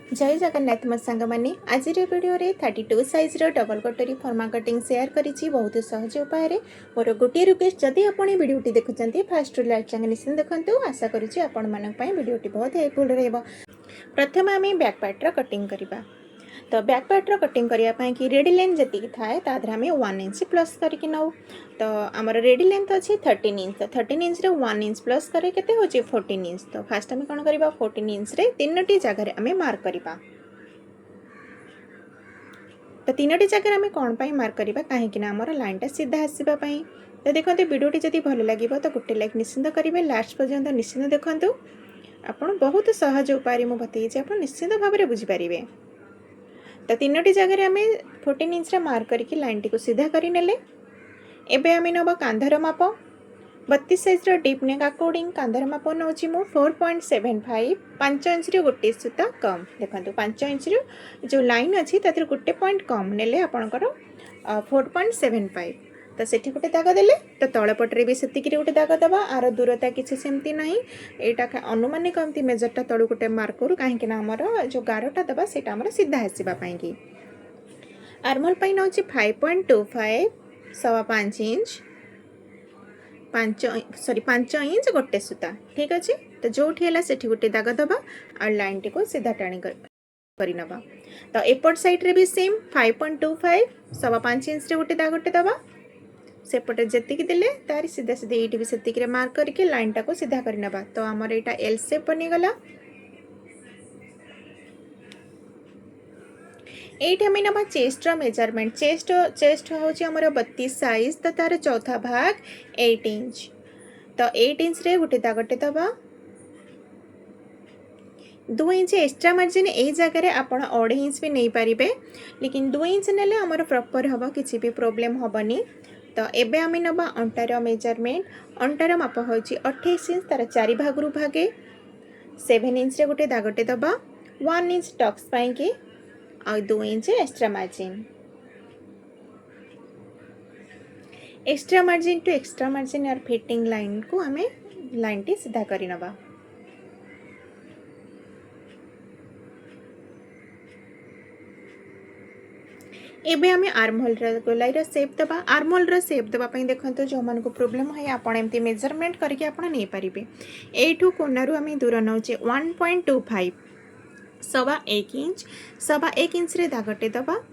जय जगन्नाथ मो सांग मैंने आज भिडियो 32 साइज डबल कटोरी फर्मा कटिंग शेयर करी बहुत सहज उपाय मोर गोटे रिक्वेस्ट जदि आप भिडियोटी देखुं फास्ट लाइक चैनल निश्चित देखूँ आशा करुँच भिडियोटी बहुत हेल्पफुल रहा। प्रथम आम बैक पार्टर कटिंग करवा तो बैक पार्टर कटिंग करने कि रेडी लेंथ जी थाए तादर आम 1 इंच प्लस करके नौ तो आमर रेडी लेंथ अच्छी 13 इंच तो 13 इंच रे 1 इंच प्लस करे केते होची 14 इंच तो फास्ट आम कौन करवा 14 इंच रे तीनोटी जगह आम मार्क करवा तो तीनोटी जगह आम कौन पाई मार्क करवा कहीं आमर लाइनटा सीधा आसवाई तो देखते वीडियोटी जब भल लगे तो गोटे लाइक निश्चिंत करेंगे लास्ट पर्यंत निश्चिंत देखूँ आपड़ बहुत सहज उपाय मुझे बताइए आप निश्चिंत भाव में बुझीपारे तो तीनोटी जगह आम 14 इंच मार्क करके लाइन टी सीधा करने एबे आम नवा कांधर माप 32 साइज डीप नेक अकॉर्डिंग कांधर माप नौ 4.75 5 इंच गोटे सूता कम देखो 5 इंच जो लाइन अच्छी गोटे पॉइंट कम नेले आपणकर 4.75 तो सेठी गोटे दाग देले तो तल पटरे भी से गोटे दाग दबा आर दूरता किसी सेमती ना यहाँ अनुमानिक एमती मेजरटा तलू गोटे मार्क करूँ कहीं आमर जो गारटा दबा से सीधा आसवाई आर्मल नौ 5.25 5 इंच 5 इंच गोटे सूता ठीक अच्छे तो जो से गोटे दाग दबा और लाइन टी को सीधा टाणी करनवा तो एपट साइड रे भी सेम 5.25 5 इंच गोटे दागटे दबा सेपटे जी देले तार सीधा सीधे ये भी से मार्क करके लाइन टा को सीधा करनवा तो आमर यहाँ एल शेप बनीगला ये आम ना चेस्ट मेजरमेंट चेस्ट हूँ आम 32 साइज तो तार चौथा भाग 8 इंच तो 8 इंच रे गोटे दागटे दबा 2 इंच एक्स्ट्रा मार्जिन यही जगह आप 2.5 इंच भी नहीं पारे लेकिन 2 इंच नेले आमर प्रॉपर हम किसी भी प्रोब्लेम हेनी तो एबे आम नवा अंटार मेजरमेंट अंटार माप हूँ 28 इंच तार 4 भागरू भागे 7 इंच रे गोटे दागटे दबा 1 इंच टक्स पाई और 2 inch extra margin to extra margin और फिटिंग लाइन को आम लाइन टी सीधा करनवा एबे आम आर्महोल गोलाई सेप दबा आर्महोल सेप देवाई देखो जो मान प्रोब्लेम है आपड़ एमती मेजरमेंट करके आप नहीं पारे यू कोनारू आम दूर नौचे 1.25 1.25 इंच 1.25 इंच रे दागटे दबा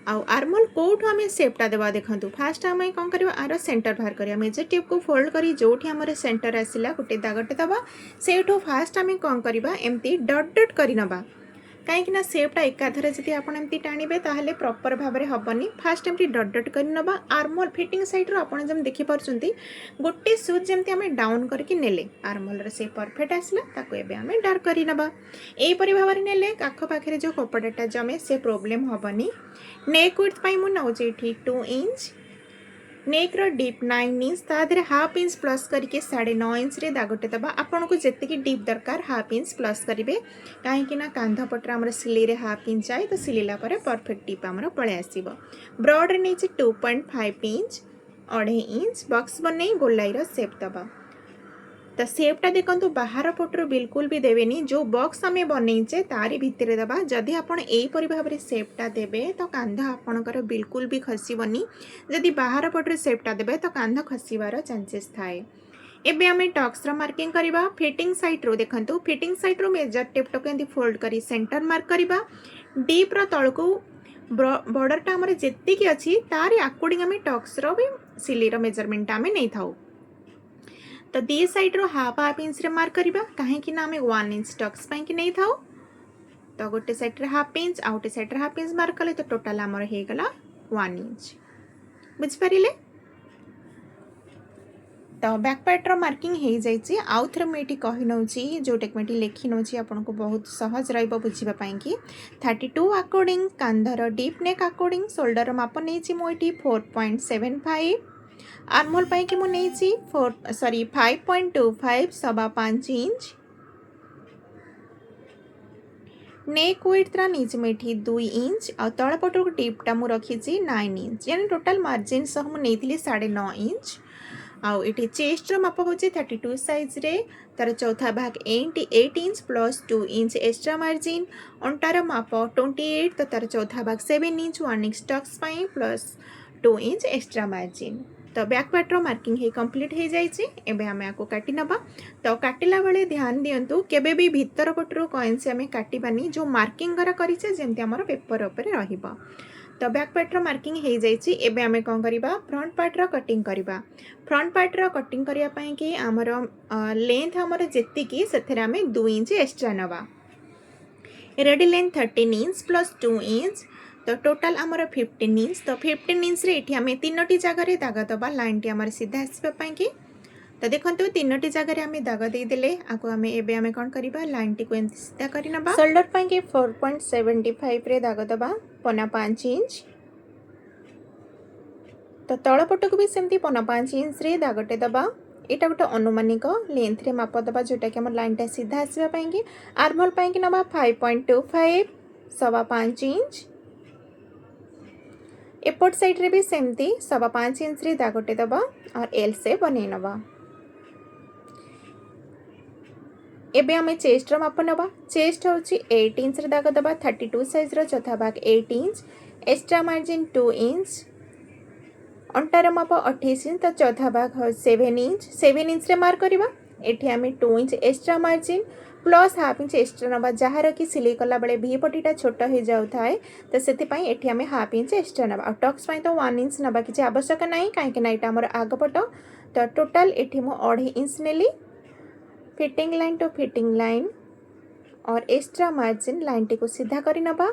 आउ आर्महोल कौटू आम सेपटा देवा देखो फास्ट आम कौन कर आर सेंटर बाहर करा मेजर टेप को फोल्ड करी जो आम सेंटर आसला गोटे दागटे दबा से फास्ट आम कौन करवा एमती डट डट करनवा कहीं सेपटा एकाधरे जब आपमती टाणीबे ताहले प्रॉपर भाव में हेनी फास्ट एमती डट डट करनवा आर्महोल फिटिंग साइड रो आपन जम देखि परछंती गोटे सूज जमती आम डाउन करके नेले आर्महोल से परफेक्ट आसला ताको एबे आम डार्क करनवा एही परि भाव में नेले आख पाखे जो कपड़ाटा जमे से प्रोब्लेम हेनी नेक विड्थ पई मु नौजे 2 इंच नेक रो डीप 9 इंच तादरे हाफ इंच प्लस करके 9.5 इंच रे दागटे दबा आपन को जेतिकी डीप दरकार हाफ इंच प्लस करेंगे कहीं कांध पटर आम सिलाई रे हाफ इंच आए तो सिलेला पर परफेक्ट डीप आमर पलि आसब ब्रॉड रे नहीं 2.5 इंच 2.5 इंच बॉक्स बन गोलाई सेप दबा तो सेपटा देखो बाहर पटर बिल्कुल भी देवेनी जो बॉक्स आम बनईचे तारी भितर दबा जदि आपड़ यहीपरि भाव में सेपटा देवे तो कांध आपणकर बिल्कुल भी खसबनी जदि बाहर पटर सेपटा देवे तो कांध खसबार चांसेस थाए एबे आम टक्स मार्किंग करवा फिटिंग साइड रो देखो फिटिंग साइड रो मेजर टेप टाक फोल्ड करी सेंटर मार्क करवा डीप रो तल को बॉर्डरटा आम जी अच्छी तार अकॉर्डिंग आम टक्स रो भी सिलाई रो मेजरमेंट आम नहीं था तो दी साइड रो हाफ इंच रे मार्क करवा कहीं आम 1 इंच टक्स पाई नहीं था तो गोटे साइड रे हाफ इंच आ गोटे साइड रे हाफ इंच मार्क कले तो टोटाल आमर हो गला 1 इंच बुझिपारे तो बैक पार्ट रो मार्किंग हो जाइए आउ थे मुझे कही नौ जोटा कि लिखी नौ आपको बहुत सहज रुझापी कि 32 अकॉर्डिंग कांधर डीप नेक अकॉर्डिंग शोल्डर माप नहीं मुझे 4.75 आर्महोल कि मुझे 5.25 5 इंच नेक विड्थ नहीं मुझे 2 इंच आ तल पटर डीपटा मुझे रखी 9 इंच यानी टोटाल मार्जिन सह मुझे 9.5 इंच आउ ये चेस्टर माप हूँ 32 साइज रे तार चौथा भाग 8 inch plus 2 inch extra margin. अंटार माप 28 तो तार चौथा भाग 7 inch 1 inch tucks plus 2 inch extra margin. तो बैक पार्टर मार्किंग है कंप्लीट हो जाए। आम आपको काटी नबा। तो काटिला बेले ध्यान दिंतु केबे भी भीतर पटर कॉइन से आम काटबानी जो मार्किंग करा करें जमी आम पेपर उपर रहिबा। तो बैक पार्टर मार्किंग हो जाए। एबे आमे कौन करिबा फ्रंट पार्टर कटिंग करिबा। फ्रंट पार्टर कटिंग करिया पई कि आमर लेंथ आमर जेतिकी सेथरे आमे 2 इंच एक्स्ट्रा नबा। Ready length 13 inch plus 2 inch तो टोटाल आमर 15 इंच। तो 15 इंच रे एठी आमे तीनोटी जगह दाग दबा लाइन टी आमर सीधा आसबा पई कि। तो देखो तीनोटी जगह आम दाग देदेले आपको आम एवं कौन करवा लाइन टी को एम सीधा कर शोल्डर पाई 4.75 रे दाग दबा पना 5 इंच। तो तल पटक भी सेमती पना 5 इंच रे दागटे दबा। यहाँ गोटे अनुमानिक लेंथ रे माप दबा जोटा कि लाइनटा सीधा आसवाई। आर्मल पाई नवा 5.25 5.5 इंच। एपट साइड रे भी सेमती 5.5 इंच रे दागटे दबा और एल से बने नवा। एबे आमे चेस्ट रो माप नबा। चेस्ट होची 8 इंच रे दाग दबा 32 साइज रो चौथा भाग 8 इंच एक्स्ट्रा मार्जिन 2 इंच। अंटार माप 28 इंच तो चौथा भाग 7 इंच रे मार्क करवा। एठी आमे 2 inch extra margin plus half inch extra नबा जहार कि सिलाई कला बेले भी पटीटा छोट हो जाउ थाए तो सेति पई एठी आमे हाफ इंच एक्स्ट्रा नबा। और टक्स पई तो 1 इंच नबा किछि आवश्यक नाही काहे ना एटा हमर आग पट। तो टोटल एठी मो 2.5 इंच नेली fitting line to fitting line और एक्स्ट्रा मार्जिन लाइन टी को सीधा करी नबा।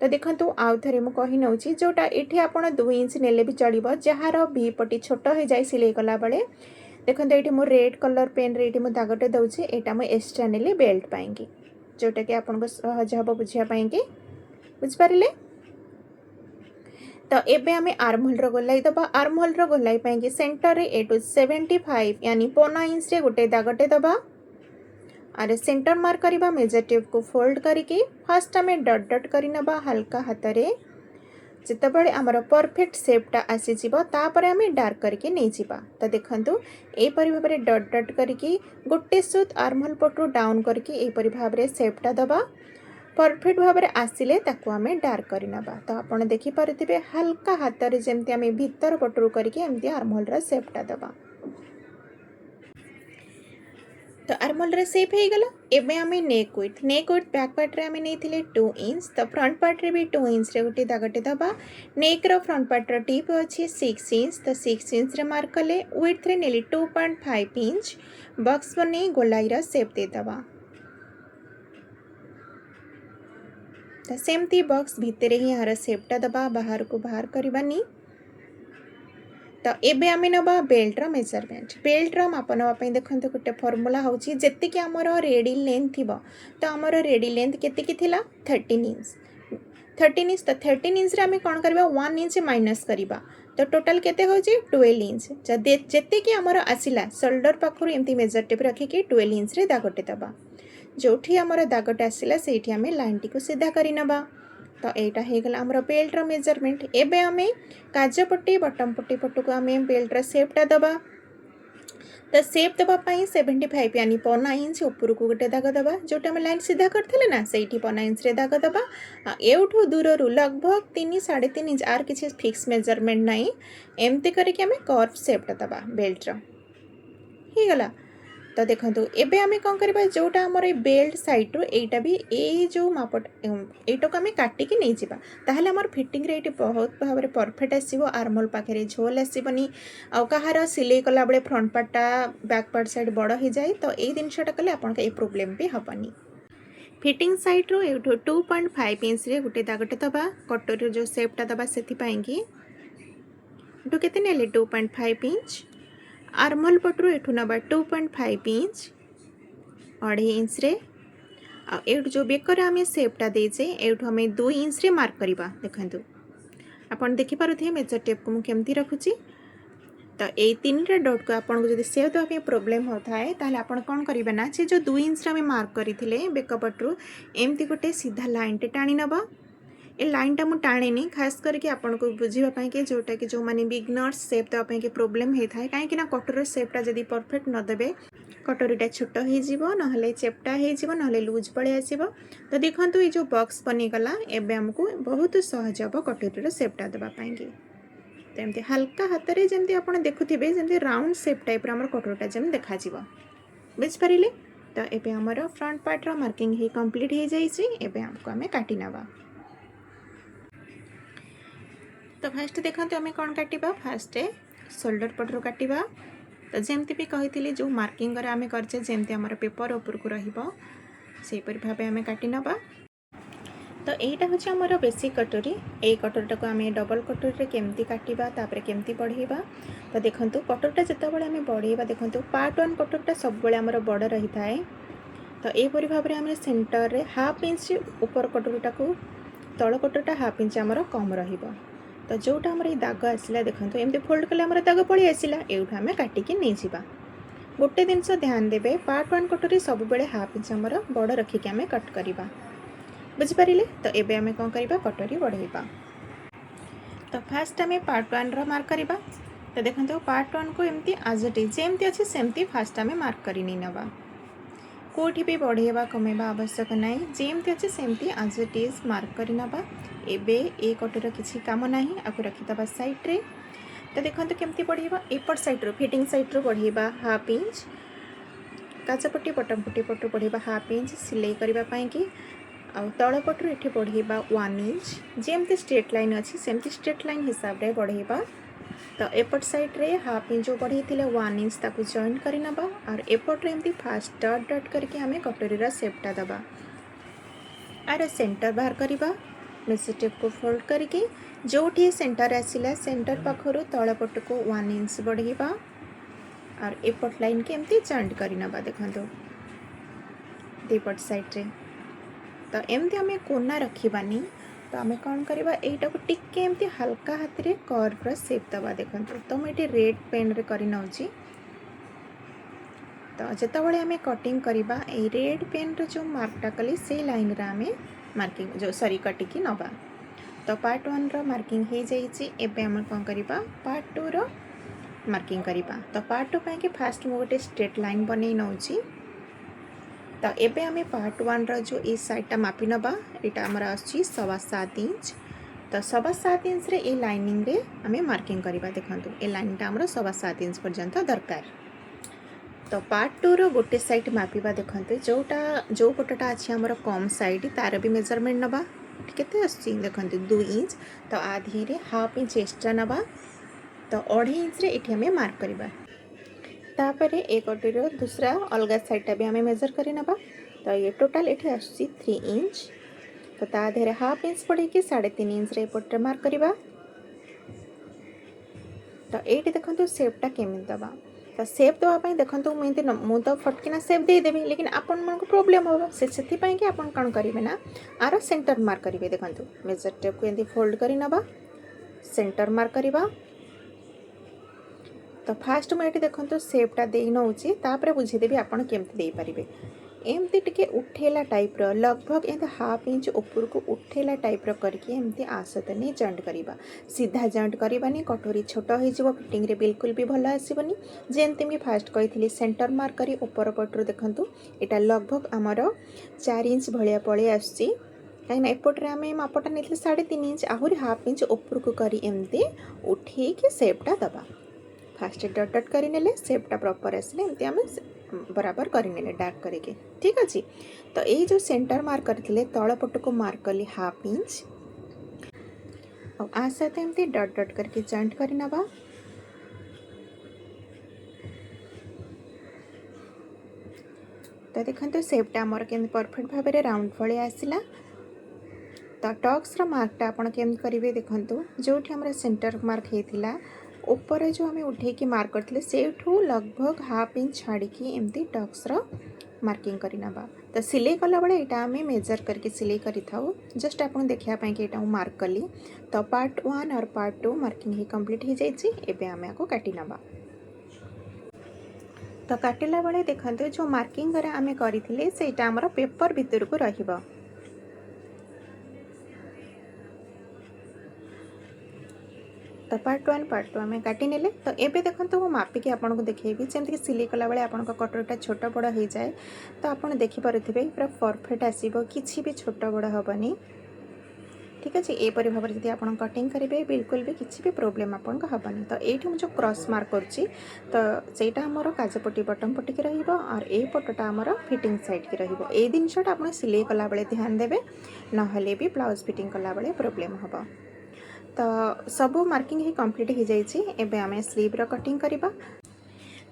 तो देखो आउ थे मुझे कही नौ जोटा ये आप 2 इंच नेले भी चलो जार भी पटी छोट हो जाए सिलाई कला बेले। देखो ये मो रेड कलर पेन रे मुझे दागटे दूसरी यहाँ मुझे एक्स्ट्रा नेली बेल्ट पाई जोटा कि आपको सहज हम बुझापी बुझिपारे। तो एबे आमे आर्महोल रो गोलाई दबा। आर्महोल रो गोलाई पाई सेंटर रे 8 to 75 यानी 1.5 इंच रे गोटे दागटे दबा। अरे सेंटर मार्क करवा मेजर टेप को फोल्ड करके फास्ट आमे डट डट करी नबा हल्का हाथ रे। जितेबाला आमर परफेक्ट सेपटा आसीजिबो तापर आमे डार्क करके नहीं जिबा। तो देखंतु एपरि भाव में डट डट करके गोटे सुत आर्महोल पटू डाउन करके एपरि भाव में सेपटा दबा। परफेक्ट भाव में आसिले ताकू आमे डार्क करी नबा। तो आपण देखि पारुथिबे हल्का हाथ रे जेमती आमे भीतर पटू करके एमती आर्महोल रा सेपटा दबा। तो आर्महोल रे सेप हो गला। एबे आमे नेक विड्थ बैक पार्ट रे आमे नहीं 2 इंच तो फ्रंट पार्ट रे भी 2 इंच रे गोटे दागटे दबा। नेक रो फ्रंट पार्ट रो टिप अछि 6 इंच तो 6 इंच रे मार्क कले विड्थ रे नेली 2.5 इंच बॉक्स बने गोलाई रा सेप दे दबा। तो सेमती बॉक्स भितर ही यार सेपटा दबा बाहर को बाहर करबानी। तो एबे आमे नबा बेल्ट रो मेजरमेंट। बेल्ट रो माप नबा देखते गोटे फर्मूला होची जेतिकी आमर रेडी लेंथ थिबो तो आमर रेडी लेंथ केतिकी थिला 13 इंच। 13 इंच तो 13 इंच रे आमे कोन करबा 1 इंच माइनस करबा तो टोटल केते होची 12 इंच। जेतिकी आमर आसिला शोल्डर पाखरु एमती मेजर टेप रखिकी 12 इंच रे दागटे दबा। जोठी आमर दागटे आसिला सेठी आमे लाइन टी को सीधा करी नबा। तो यहाँ हो गला आमर बेल्ट रो मेजरमेंट। एबे आमे काज पट्टी बटम पट्टी पट्टू को आमे बेल्ट रो सेपटा दबा। तो सेप दबा पाई 75 यानी 1.5 इंच ऊपर को गोटे दाग दबा जोटा आमे लाइन सीधा करथिले ना सेठी 1.5 इंच रे दाग दबा। एउठू दूर रु लगभग 3 3.5 इंच आर किसी फिक्स मेजरमेंट नहीं एमती करके आमे कर्व सेपटा दबा बेल्ट रो हो गला। तो देखो एबे आमे कौन करबा जोटा हमर बेल्ट साइड रो एटा भी ए जो मापट एटा को आमे काटी के नहीं जिबा ताहले हमर फिटिंग रे एटी बहुत भाबरे परफेक्ट आसीबो। आर्महोल पाखरे झोल आसीबनी आ कहार सिलाई कला बेले फ्रंट पार्टटा बैक पार्ट साइड बड़ हो जाए तो ए जिनसटा कले आपन के प्रॉब्लम भी हबनी। फिटिंग साइड रो एठो 2.5 इंच रे गुटे दागटे दबा कटर जो शेपटा दबा सेथि पाएंगी एठो केते नेले 2.5 इंच। आर्महोल पटरू एठू नबा 2.5 इंच 2.5 इंच रे। आ एठू जो बेकर आमे शेपटा देजे एठू हमें 2 इंच रे मार्क करबा। देखंतु आपण देखि पारुथे मेजर टेप को मु केमती रखुची। तो ए तीनटा डॉट को आपन को जदि सेव दवा पे प्रॉब्लम होता है ताहले आपन कोन करिबे ना से जो 2 इंच रे हमें मार्क करिथिले बेक पटरू एमती गोटे सीधा लाइन टे टाणी नबा। ए लाइन टा मु टाणेनी खास करके आपन को बुझीबा कि जोटा कि जो माने बिगनर्स सेप देवा कि प्रोब्लेम होता है कहीं कटर सेपटा जदि परफेक्ट न देबे कटोरीटा छोट हो ना चेपटा हो लुज पड़े आसो। तो देखो ये जो बॉक्स बनीगला एवं आमको बहुत सहज हम कटोरीर सेपटा देवाई। तो एमती हल्का हाथ में जमी आप देखुवे जमी राउंड सेप टाइप आम कटोरीटा जमी देखा बुझिपारे। तो ये आमर फ्रंट पार्ट मार्किंग ही कंप्लीट हो जाए। आमको आम काटी नवा। तो फास्ट देखते आम कौन काटा फास्ट शोल्डर पटरू काटा। तो जमती भी कही जो मार्किंग आम करचे जमती आम पेपर ऊपर को रहीपर भाव आम काटी नवा। तो यहाँ हूँ आमर बेसिक कटोरी। ये कटोरीटा को आम डबल कटोरी केमती काटा तापर केमती बढ़ेबा। तो देखो कटोरीटा जितेबाला आम बढ़ेबा देखो पार्ट 1 कटोरीटा सब बड़े आमर बड़ रही थाए। तो यहपरी भाव में आम सेंटर रे हाफ इंच ऊपर कटोरीटा को तल कटोरीटा हाफ इंच आमर कम रहिबा। तो जोटा आमर ये दाग आसला देखो एमती फोल्ड कले आमर दाग पलि आसला एठू आम काटिकी नहीं जावा। गोटे जिनस ध्यान देवे पार्ट 1 कटोरी सब बेले हाफ इंच आमर बड़ रखिक आम कट करवा बुझिपारे। तो एबे आम कौन करवा कटोरी बढ़ेबा। तो फास्ट आम पार्ट 1 रो मार्क करवा। तो देखो पार्ट 1 को एमती आज इट इज जमती अच्छे सेमती फास्ट आम मार्क कर नवा। कोठी भी बढ़ेबा कमेबा आवश्यक नाई जेमती अच्छे सेमती आज इट इज मार्क कर नवा। एबे ए कटोर किसी काम ना आपको रखीदबा साइड रे। तो देखो केमती बढ़ेबा एपट साइड रो फिटिंग साइड रो बढ़ेबा हाफ इंच काचपट्टी बटम पट्टी पटू बढ़ेबा हाफ इंच सिलाई करने की आउ तल पटू ये बढ़ेबा 1 इंच जेमती स्ट्रेट लाइन अच्छी सेमती स्ट्रेट लाइन हिसाब रे बढ़ेबा। तो एपट साइड रे हाफ इंच जो बढ़े 1 इंच ताकू जॉइन कर नवा और एपट रे एमती फास्ट डट डट करके हमें कटोरीर सेपटा दबा। आर सेंटर बाहर करवा मेसी टेप को फोल्ड करके जो सेंटर आसला सेंटर पाखर तल पट को 1 इंच बढ़ेबा और एपट लाइन के एमती जॉइंट कर नवा। देखो दीपट साइड रे। तो एमती आम कोना रखिबानी। तो आम कौन करवा यहीटा को टिके एमती हल्का हाथ रे कर्व सेप दबा। देखो तो मुझे रेड पेन रे कर नौची। तो जितेबाला आम कटिंग करवा ये रेड पेन रे जो मार्कटा कली से लाइन रे आम मार्किंग जो सरी कटिकी नवा। तो पार्ट 1 रो मार्किंग हो जाइए। एबे आम कौन करवा पार्ट 2 रो मार्किंग करवा। तो पार्ट 2 पाई फास्ट मु गोटे स्ट्रेट लाइन बन नौची। तो एबे आम पार्ट 1 रो जो इस साइडटा मापी नवा यहाँ आमर आसी 7.25 इंच। तो 7.25 इंच रे ए लाइनिंग रे आम मार्किंग करवा। देखो ए लाइनटा आमर 7.25 इंच पर्यंत दरकार। तो पार्ट 2 रो गोटे साइड मापिबा। देखो जोटा जो पटटा अच्छी आमर कम साइड तार भी मेजरमेंट नवा केते आसी देखो 2 इंच। तो आधी रे हाफ इंच एक्स्ट्रा नवा। तो 2.5 इंच रे इठी आम मार्क करवा। तापर ए कटोरी दूसरा अलग साइडटा भी आम मेजर कर नवा। तो ये टोटाल ये आसी 3 इंच। तो ताधे हाफ इंच पड़े 3.5 इंच रे एपटे मार्क करवा। तो ये देखो सेपटा केमी दबा। तो सेप देवाई देखो मुझे तो फटकिना सेप देदेवी लेकिन आपण मन को प्रोब्लेम होगा से कि आप कौन करेंगे ना आर सेंटर मार्क करेंगे। देखो मेजर टेप को एमती फोल्ड कर नवा सेंटर मार्क करवा। तो फास्ट मुझे देखो सेपटा दे नौची तापर बुझेदेवी आपड़ केमती दे पारे। एमती टिके उठेला टाइप रो लगभग एमती हाफ इंच ऊपर को उठेला टाइप रो करके एमती आसत नहीं जॉइंट करवा। सीधा जॉइंट करवानी कटोरी छोट हो फिटिंग रे बिल्कुल भी भल आसबनी। जेमती भी फास्ट कही सेंटर मार्क करी ऊपर पटरू देखु यहाँ लगभग आमर 4 इंच भाया पलि आसी कहीं एपटे आम मापटा नहीं 3.5 इंच आहरी हाफ इंच ऊपर को करी एमती उठे सेपटा दबा। फास्ट डट डट कर सेपटा प्रॉपर आसले एमती आम बराबर करने डार्क करके ठीक अच्छे। तो ये जो सेंटर मार्क करते तल पट को मार्क कली हाफ इंच और आ साथ एमती डट डट करके जॉइंट कर नवा। तो देखो सेपटा आमर केमती परफेक्ट भाव में राउंड भले आसला। तो टक्स मार्कटा आप केमती करेंगे देखो जो आम सेंटर मार्क होता ऊपर जो आम उठे मार्क करते से लगभग हाफ इंच छाड़ी एमती टक्स मार्किंग कर नवा। तो सिलाई कला बेले यहाँ आम मेजर करके सिलाई करी थाउ जस्ट आप देखापी कि यहाँ मार्क कली। तो पार्ट 1 और पार्ट 2 मार्किंग ही कंप्लीट हो जाए। आम आपको काटी नवा। तो काटिला बेले देखते जो मार्किंग आम करते से आमर पेपर भितर को रहिबा। तो पार्ट 1 पार्ट 2 आम काटी नेले। तो एबे देखंतु मु मापिकी आपनको देखैबी जेमति सिलाई कला बेले आपनको कटोरीटा छोट बड़ हो जाए। तो आपण देखि पारुथिबे पूरा परफेक्ट आसीबो, किछि भी छोट बड़ हबनी। ठीक अच्छे एपरी भाव में आप कटिंग करेंगे बिल्कुल भी किसी भी प्रोब्लेम आपको हेनी। तो ये मुझे क्रॉस मार्क करुच्ची तो सहीटा आमर काजपट्टी बटम पट्टी की और ये पटटा आमर फिटिंग साइड की रही है। जिनसा आप सिलाई कला बेले ध्यान देवे ना भी ब्लाउज फिटिंग कला बेले प्रोब्लेम हम। तो सब मार्किंग ही कंप्लीट हो जाए। आम स्लीव रो कटिंग करवा।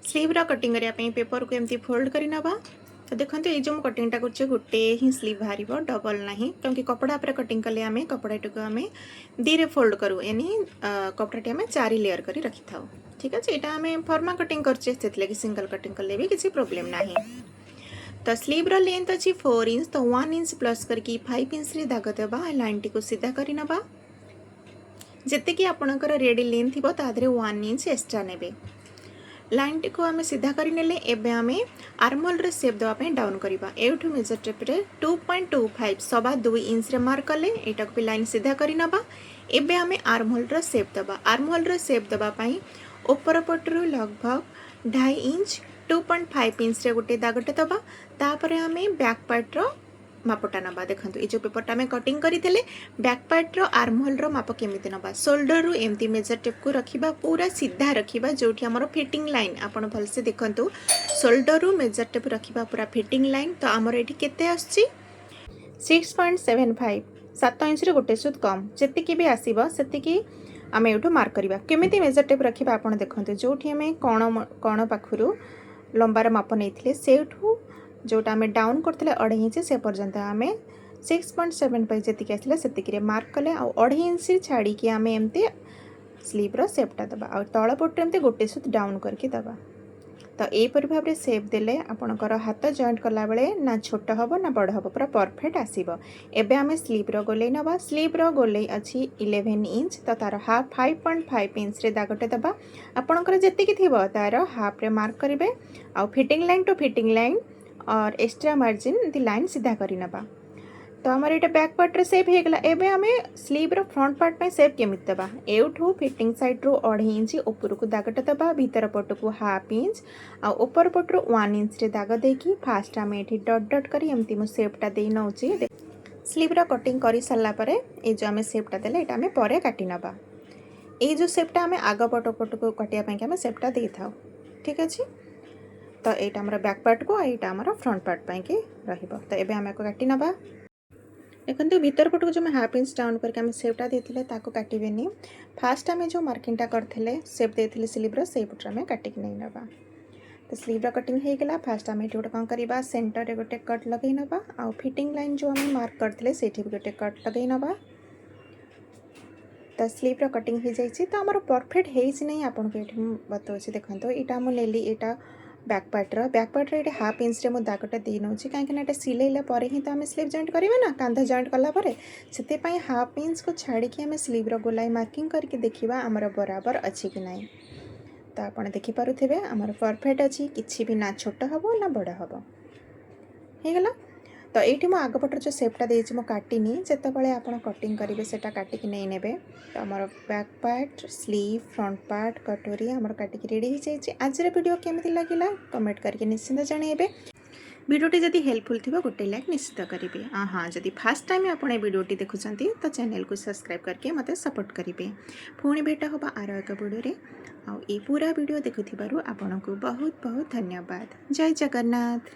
स्लीव रो कटिंग करने पेपर को एमती फोल्ड कर नवा। तो देखो ये जो कटिंगटा कर गोटे ही स्लीव बाहर डबल ना क्योंकि कपड़ा पर कटिंग कले आम कपड़ाटी को आम दी फोल्ड करूँ यानी कपड़ाटी आम 4 लेयर कर रखी था। ठीक अच्छे यहाँ आम फर्मा कटिंग कर सिंगल कटिंग कले भी किसी प्रोब्लेम ना। तो स्लीव रो लेंथ अच्छी 4 इंच तो 1 इंच प्लस करके 5 इंच रे दाग देवा। लाइन टी को सीधा कर नवा जिते कि आपणकर रेडी लेंथ थी तादरे 1 इंच एक्स्ट्रा ने लाइन टी को आम सीधा करने एबे आम आर्मोल रे शेप देवाई डाउन करवा। एठू मेजर टेप रे 2.25 सवा 2 इंच रे मार्क कले एटा को भी लाइन सीधा कर नवा। एबे आम आर्मोल रो शेप देवा। आर्मोल रो शेप देवाई ऊपर पटरू लगभग 2.5 इंच 2.5 इंच रे गोटे दागटे दबा। तापर आम बैक पार्ट रो मापटा नवा। देखो ये जो पेपरटा आम कटिंग करते बैक पार्ट रो आर्महोल रो माप केमिति नवा। शोल्डर रु एमती मेजर टेप को रखिबा पूरा सीधा रखिबा जोठी हमरो फिटिंग लाइन आपण भलसे देखंतु। शोल्डर रु मेजर टेप रखिबा पूरा फिटिंग लाइन। तो हमर एठी केते आछि 6.75 7 इंच रे गोटे सुत कम जेतिकी भी आसीबो सेतिकी आम एठू मार्क करवा। केमिति मेजर टेप रखिबा आपण देखंतु जोठी आम कोण पाखुरु लंबार माप नैथिले सेठू जोटा आम डाउन करते 2.5 इंच से पर्यंत आम 6.75 जी आसला से मार्क कले आ 2.5 इंच छाड़ी आम एमती स्लीव रो शेपटा दबा आ तल पटे एमती गोटे सुत डाउन करके दबा। तो यहपरी भाव में शेप देले आपणकर हाथ जॉइंट कला बेले ना छोट हम ना बड़ हम पूरा परफेक्ट आसीबो। एबे आम स्लीव रो गोले नवा। स्लीव रो गोले अच्छी 11 इंच तो तार हाफ 5.5 इंच रे दागटे दबा। आपणकर जेतिकी थिबो तार हाफ रे मार्क करेंगे आ fitting line to fitting line और एक्स्ट्रा मार्जिन दी लाइन सीधा करी नबा। तो आमर ये बैक पार्ट रे सेप होगला। एबे आमे स्लीव रो फ्रंट पार्ट में सेप केमिति दबा। एठू फिटिंग साइड रो 2.5 इंच ऊपर को दागटा दबा। भीतर पट को हाफ इंच आ ऊपर पट रो 1 इंच रे दाग देकी फास्ट आमे एठी डॉट डॉट करी एमती मो सेपटा दे नउची। स्लीव रो कटिंग करी सल्ला परे ए जो आमे सेपटा देले एटा आमे परे काटी नबा। ए जो सेपटा आमे आग पट को काटिया पई के आमे सेपटा दे थाउ। ठीक अछि। तो यहाँ आम बैक पार्ट को यहाँ आम फ्रंट पार्ट पाई रहिबो। तो एबे आम काटी नबा। देखो भीतर पट को जो हाफ इंच डाउन करके आम सेपटा देते काटबेनि। फास्ट आम जो मार्किंगटा करते सेप देते स्लीव रो से पट आम काटिक नहीं नबा। तो स्लीव रो कटिंग हो गला। फास्ट आम ये गोटे कौन करवा सेंटर रे गोटे कट लगे नबा आ फिटिंग लाइन जो आम मार्क करते से गोटे कट लगे नबा। तो स्लीव रो कटिंग हो जाए। तो आमर परफेक्ट है नहीं आपको ये बताऊँ। देखो यहाँ मुझे नेली यहाँ बैक पार्ट रे हाफ इंच रे मो दागटा दे नउची कहीं सिलेला परे ही तो आम स्लीव जॉइंट करवा ना कांधा जॉइंट कला परे से हाफ इंच को छाड़ी आम स्लीव रो गोलाई मार्किंग करके देखिबा आमर बराबर अच्छी कि नहीं। तो आपण देखि पारुथिबे आमर परफेक्ट अच्छी किछि भी ना छोट हबो ना बड़ हबो हेगला। तो ये मो आगपटर जो सेपटा देछि मो काटिनी जेतेबेले आपण कटिंग करेंगे सेटा काटिक नहीं नेबे। तो आमर back part sleeve front part कटोरी आमर काटिक रेडी हो जाए। आज वीडियो केमिति लागिला कमेंट करके निश्चिंत जनइबे। वीडियोटी जदि हेल्पफुल थी गोटे लाइक निश्चित करेंगे। हाँ जदि फास्ट टाइम आप वीडियोटी देखुं तो चैनल को सब्सक्राइब करके मत सपोर्ट करेंगे। पुणी भेट हम आर एक वीडियो आ पूरा वीडियो देखुथिबारु आपनको बहुत बहुत धन्यवाद। जय जगन्नाथ।